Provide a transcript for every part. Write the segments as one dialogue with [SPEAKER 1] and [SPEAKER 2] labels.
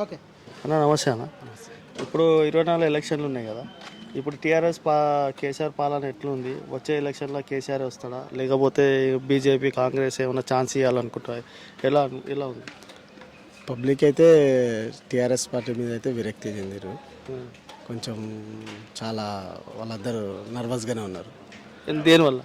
[SPEAKER 1] Okay.
[SPEAKER 2] అన్న నమస్తే అన్న. ఇప్పుడు 24 ఎలక్షన్లు ఉన్నాయి కదా. ఇప్పుడు టీఆర్ఎస్ కేసీఆర్ పాలన ఎట్లుంది? వచ్చే ఎలక్షన్లో కేసీఆర్ వస్తాడా, లేకపోతే బీజేపీ కాంగ్రెస్ ఏమైనా ఛాన్స్ ఇవ్వాలనుకుంటా? ఎలా ఎలా ఉంది?
[SPEAKER 1] పబ్లిక్ అయితే టీఆర్ఎస్ పార్టీ మీద అయితే విరక్తి చెందిరు. కొంచెం చాలా వాళ్ళందరూ నర్వస్గానే ఉన్నారు.
[SPEAKER 2] దేనివల్ల?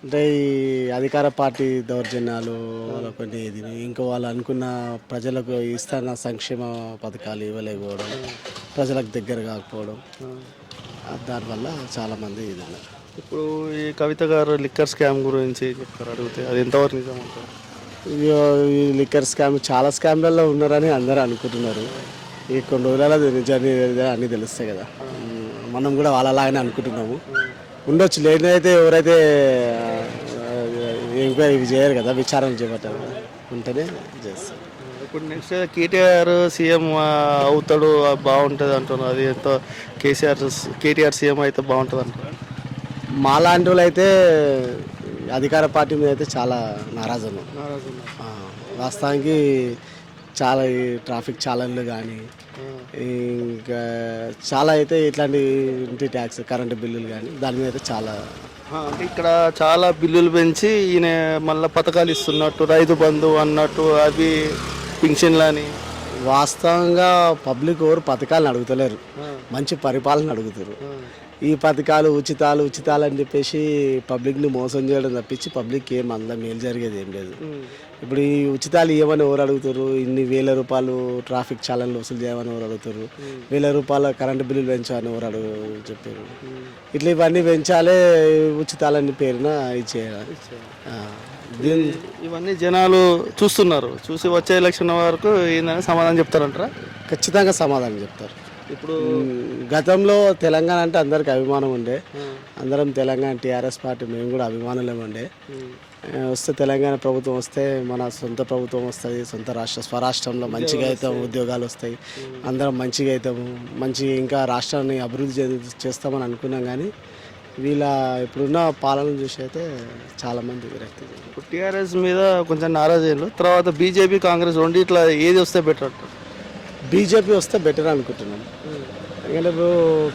[SPEAKER 1] అంటే ఈ అధికార పార్టీ దౌర్జన్యాలు వాళ్ళ కొన్ని ఇది ఇంకా వాళ్ళు అనుకున్న ప్రజలకు ఇస్తున్న సంక్షేమ పథకాలు ఇవ్వలేకపోవడం, ప్రజలకు దగ్గర కాకపోవడం, దానివల్ల చాలామంది ఇది ఉన్నారు.
[SPEAKER 2] ఇప్పుడు ఈ కవిత గారు లిక్కర్ స్కామ్ గురించి చెప్తారు, అడిగితే అది ఎంతవరకు నిజం అంటారు?
[SPEAKER 1] ఈ లిక్కర్ స్కామ్ చాలా స్కామ్లలో ఉన్నారని అందరూ అనుకుంటున్నారు. ఈ కొన్ని రోజులలో నిజాన్ని అన్నీ తెలుస్తాయి కదా. మనం కూడా వాళ్ళలాగానే అనుకుంటున్నాము. ఉండొచ్చు, లేనైతే ఎవరైతే ఎంక్వైరీ ఇవి చేయరు కదా, విచారణ చేపట్టారు కదా, ఉంటేనే చేస్తారు.
[SPEAKER 2] ఇప్పుడు నెక్స్ట్ కేటీఆర్ సీఎం అవుతాడు, బాగుంటుంది అంటున్నారు. అది ఎంతో కేటీఆర్ సీఎం అయితే బాగుంటుంది అంటారు.
[SPEAKER 1] మాలాంటి వాళ్ళు అయితే అధికార పార్టీ మీద అయితే చాలా నారాజు ఉన్నాం. వాస్తవానికి చాలా ఈ ట్రాఫిక్ చాలన్లు కానీ, ఇంకా చాలా అయితే ఇట్లాంటి ఇంటి ట్యాక్స్, కరెంటు బిల్లులు కానీ దాని మీద అయితే చాలా
[SPEAKER 2] అంటే ఇక్కడ చాలా బిల్లులు పెంచి ఈయన మళ్ళీ పథకాలు ఇస్తున్నట్టు, రైతు బంధు అన్నట్టు, అవి పింఛన్లు అని.
[SPEAKER 1] వాస్తవంగా పబ్లిక్ ఎవరు పథకాలను అడుగుతలేరు, మంచి పరిపాలన అడుగుతారు. ఈ పథకాలు ఉచితాలు అని చెప్పేసి పబ్లిక్ని మోసం చేయడం తప్పించి పబ్లిక్ ఏం అంత మేలు జరిగేది ఏం లేదు. ఇప్పుడు ఈ ఉచితాలు ఇవ్వమని ఎవరు అడుగుతారు? ఇన్ని ₹1000 ట్రాఫిక్ ఛాలన్లు వసూలు చేయమని ఎవరు అడుగుతారు? ₹1000 కరెంటు బిల్లులు పెంచాలని ఎవరు చెప్పారు? ఇట్లా ఇవన్నీ పెంచాలే ఉచితాలని పేరున ఇచ్చేయాలి.
[SPEAKER 2] ఇవన్నీ జనాలు చూస్తున్నారు. చూసి వచ్చే ఎలక్షన్ వరకు ఏందని సమాధానం చెప్తారంటారా?
[SPEAKER 1] ఖచ్చితంగా సమాధానం చెప్తారు.
[SPEAKER 2] ఇప్పుడు
[SPEAKER 1] గతంలో తెలంగాణ అంటే అందరికి అభిమానం ఉండే, అందరం తెలంగాణ టీఆర్ఎస్ పార్టీ మేము కూడా అభిమానులే ఉండే. వస్తే తెలంగాణ ప్రభుత్వం వస్తే మన సొంత ప్రభుత్వం వస్తుంది, సొంత స్వరాష్ట్రంలో మంచిగా అవుతాం, ఉద్యోగాలు వస్తాయి, అందరం మంచిగా అవుతాము, ఇంకా రాష్ట్రాన్ని అభివృద్ధి చేస్తామని అనుకున్నాం. కానీ వీళ్ళ ఇప్పుడున్న పాలన చూసి అయితే చాలామంది విరక్తి.
[SPEAKER 2] ఇప్పుడు టీఆర్ఎస్ మీద కొంచెం నారాజీలు, తర్వాత బీజేపీ కాంగ్రెస్ రెండు ఇట్లా ఏది వస్తే బెటర్ అంటారు?
[SPEAKER 1] బీజేపీ వస్తే బెటర్ అనుకుంటున్నాను. ఎందుకంటే ఇప్పుడు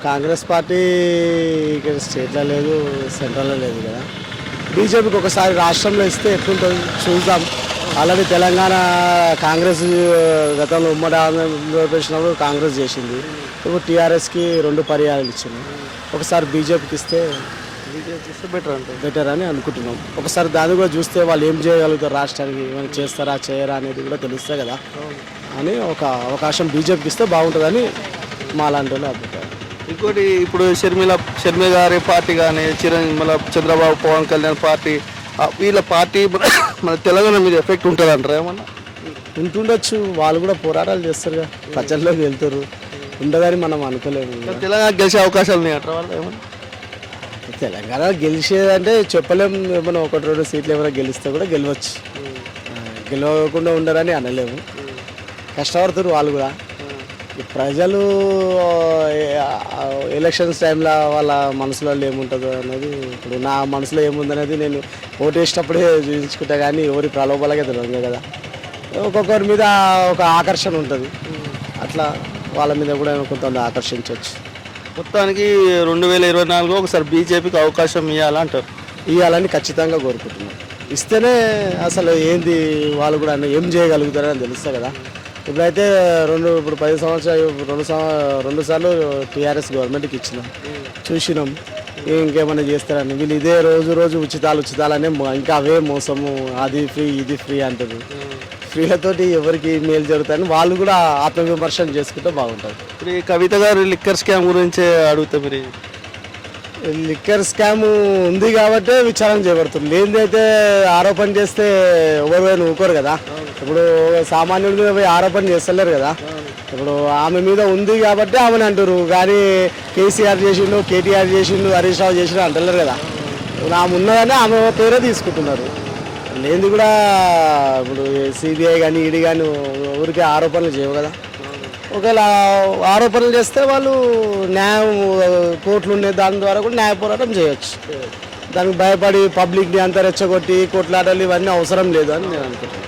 [SPEAKER 1] కాంగ్రెస్ పార్టీ ఇక్కడ స్టేట్లో లేదు, సెంట్రల్లో లేదు కదా. బీజేపీకి ఒకసారి రాష్ట్రంలో ఇస్తే ఎట్లుంటుంది చూద్దాం. ఆల్రెడీ తెలంగాణ కాంగ్రెస్ గతంలో ఉమ్మడి ఆంధ్రప్రదేశ్లో కాంగ్రెస్ చేసింది, ఇప్పుడు టీఆర్ఎస్కి 2 పర్యాయాలు ఇచ్చింది. ఒకసారి బీజేపీకి ఇస్తే బెటర్ అని అనుకుంటున్నాం. ఒకసారి దాన్ని కూడా చూస్తే వాళ్ళు ఏం చేయగలుగుతారు, రాష్ట్రానికి ఏమైనా చేస్తారా చేయరా అనేది కూడా తెలుస్తుంది కదా అని ఒక అవకాశం బీజేపీకి ఇస్తే బాగుంటుందని మా లాంటి వాళ్ళు అభిప్రాయం.
[SPEAKER 2] ఇంకోటి, ఇప్పుడు షర్మిల గారి పార్టీ కానీ, మళ్ళీ చంద్రబాబు, పవన్ కళ్యాణ్ పార్టీ, వీళ్ళ పార్టీ మన తెలంగాణ మీద ఎఫెక్ట్ ఉంటుంది అంటారా? ఏమన్నా
[SPEAKER 1] ఉంటుండొచ్చు, వాళ్ళు కూడా పోరాటాలు చేస్తారు కదా, ప్రజల్లోకి వెళ్తారు, ఉండదని మనం అనుకోలేము.
[SPEAKER 2] తెలంగాణ గెలిచే అవకాశాలు ఉన్నాయి అంటారా వాళ్ళు? ఏమన్నా
[SPEAKER 1] తెలంగాణ గెలిచేదంటే చెప్పలేము. ఏమైనా 1-2 సీట్లు ఏమైనా గెలిస్తే కూడా గెలవచ్చు, గెలవకుండా ఉండరని అనలేము. కష్టపడుతారు వాళ్ళు కూడా. ప్రజలు ఎలక్షన్స్ టైంలో వాళ్ళ మనసులో ఏముంటుందో అనేది, ఇప్పుడు నా మనసులో ఏముందనేది నేను ఓటు వేసేటప్పుడే చూపించుకుంటా, కానీ ఎవరి ప్రలోభాలకే తెలియదు కదా. ఒక్కొక్కరి మీద ఒక ఆకర్షణ ఉంటుంది, అట్లా వాళ్ళ మీద కూడా కొంత ఆకర్షించవచ్చు.
[SPEAKER 2] మొత్తానికి 2024 ఒకసారి బీజేపీకి అవకాశం
[SPEAKER 1] ఇవ్వాలని ఖచ్చితంగా కోరుకుంటున్నాం. ఇస్తేనే అసలు ఏంది వాళ్ళు కూడా ఏం చేయగలుగుతారని తెలుస్తుంది కదా. ఇప్పుడైతే ఇప్పుడు 10 సంవత్సరాలు 2 సార్లు టీఆర్ఎస్ గవర్నమెంట్కి ఇచ్చినాం, చూసినాం ఇంకేమైనా చేస్తారని. వీళ్ళు ఇదే రోజు ఉచితాలనే ఇంకా అవే మోసము, అది ఫ్రీ ఇది ఫ్రీ అంటారు. ఫ్రీలతోటి ఎవరికి మేలు జరుగుతాయని వాళ్ళు కూడా ఆత్మవిమర్శన చేసుకుంటే బాగుంటుంది.
[SPEAKER 2] ఇప్పుడు ఈ కవిత గారు లిక్కర్ స్కామ్ గురించి అడుగుతా, మీరు
[SPEAKER 1] లిక్కర్ స్కామ్ ఉంది కాబట్టి విచారణ చేయబడుతుంది. లేనిదైతే ఆరోపణ చేస్తే ఎవరు ఊరుకోరు కదా. ఇప్పుడు సామాన్యుడి మీద పోయి ఆరోపణ చేస్తలేరు కదా. ఇప్పుడు ఆమె మీద ఉంది కాబట్టి ఆమెను అంటారు, కానీ కేసీఆర్ చేసిండు, కేటీఆర్ చేసిండు, హరీష్ రావు చేసిండు అంటలేరు కదా. ఆమె ఉన్నదని ఆమె పేరే తీసుకుంటున్నారు. లేనిది కూడా ఇప్పుడు సిబిఐ కానీ ఈడీ కానీ ఊరికే ఆరోపణలు చేయవు కదా. ఒకవేళ ఆరోపణలు చేస్తే వాళ్ళు న్యాయం, కోర్టులు ఉండే దాని ద్వారా కూడా న్యాయ పోరాటం చేయొచ్చు. దానికి భయపడి పబ్లిక్ని అంతా రెచ్చగొట్టి కొట్లాటలు ఇవన్నీ అవసరం లేదు అని నేను అనుకుంటున్నాను.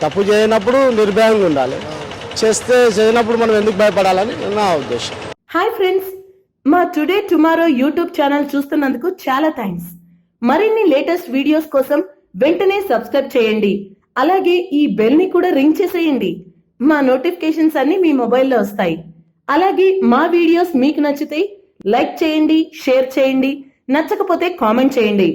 [SPEAKER 1] తప్పు చేయనప్పుడు నిర్భయంగా ఉండాలి, చేయనప్పుడు మనం ఎందుకు భయపడాలని నా ఉద్దేశం.
[SPEAKER 3] హాయ్ ఫ్రెండ్స్, మా టుడే టుమారో యూట్యూబ్ ఛానల్ చూస్తున్నందుకు చాలా థ్యాంక్స్. మరిన్ని లేటెస్ట్ వీడియోస్ కోసం వెంటనే సబ్స్క్రైబ్ చేయండి. అలాగే ఈ బెల్ ని కూడా రింగ్ చేసేయండి. మా నోటిఫికేషన్స్ అన్ని మీ మొబైల్లో వస్తాయి. అలాగే మా వీడియోస్ మీకు నచ్చితే లైక్ చేయండి, షేర్ చేయండి, నచ్చకపోతే కామెంట్ చేయండి.